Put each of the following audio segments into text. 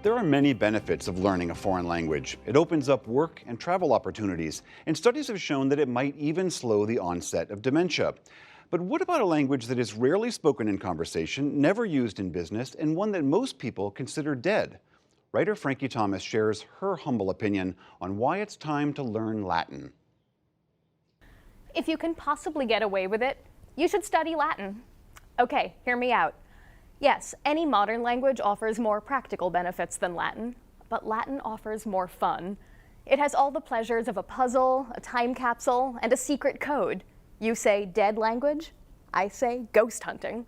There are many benefits of learning a foreign language. It opens up work and travel opportunities, and studies have shown that it might even slow the onset of dementia. But what about a language that is rarely spoken in conversation, never used in business, and one that most people consider dead? Writer Frankie Thomas shares her humble opinion on why it's time to learn Latin. If you can possibly get away with it, you should study Latin. Okay, hear me out. Yes, any modern language offers more practical benefits than Latin, but Latin offers more fun. It has all the pleasures of a puzzle, a time capsule, and a secret code. You say dead language, I say ghost hunting.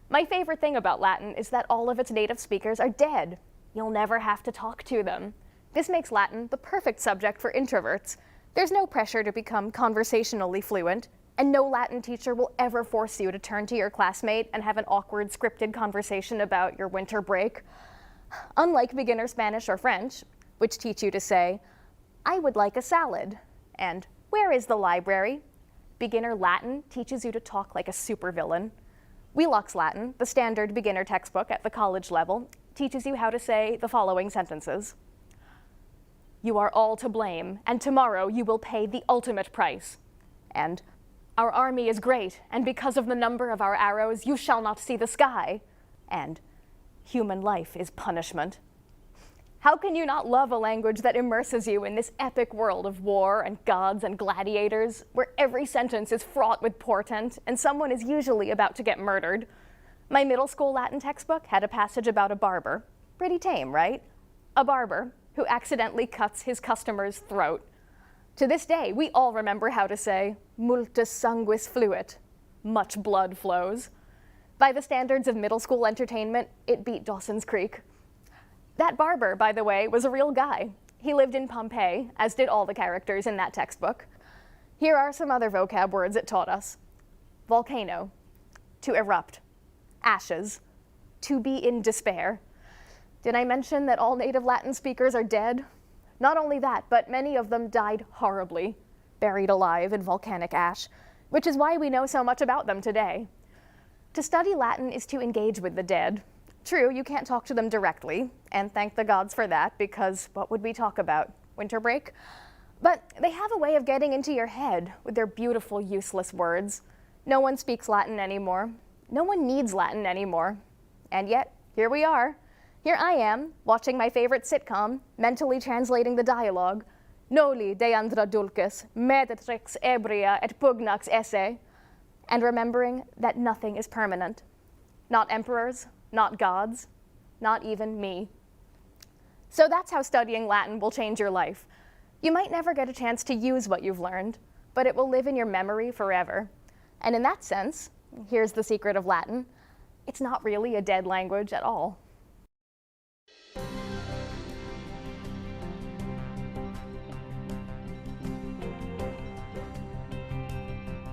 My favorite thing about Latin is that all of its native speakers are dead. You'll never have to talk to them. This makes Latin the perfect subject for introverts. There's no pressure to become conversationally fluent, and no Latin teacher will ever force you to turn to your classmate and have an awkward scripted conversation about your winter break. Unlike beginner Spanish or French, which teach you to say, I would like a salad, and where is the library? Beginner Latin teaches you to talk like a supervillain. Wheelock's Latin, the standard beginner textbook at the college level, teaches you how to say the following sentences. You are all to blame, and tomorrow you will pay the ultimate price. And our army is great, and because of the number of our arrows, you shall not see the sky. And human life is punishment. How can you not love a language that immerses you in this epic world of war and gods and gladiators, where every sentence is fraught with portent and someone is usually about to get murdered? My middle school Latin textbook had a passage about a barber. Pretty tame, right? A barber who accidentally cuts his customer's throat. To this day, we all remember how to say, multus sanguis fluit, much blood flows. By the standards of middle school entertainment, it beat Dawson's Creek. That barber, by the way, was a real guy. He lived in Pompeii, as did all the characters in that textbook. Here are some other vocab words it taught us. Volcano, to erupt. Ashes, to be in despair. Did I mention that all native Latin speakers are dead? Not only that, but many of them died horribly, buried alive in volcanic ash, which is why we know so much about them today. To study Latin is to engage with the dead. True, you can't talk to them directly, and thank the gods for that, because what would we talk about? Winter break? But they have a way of getting into your head with their beautiful, useless words. No one speaks Latin anymore. No one needs Latin anymore. And yet, here we are. Here I am, watching my favorite sitcom, mentally translating the dialogue. Noli deandra dulcis, medetrix ebria et pugnax esse, and remembering that nothing is permanent. Not emperors, not gods, not even me. So that's how studying Latin will change your life. You might never get a chance to use what you've learned, but it will live in your memory forever. And in that sense, here's the secret of Latin, it's not really a dead language at all.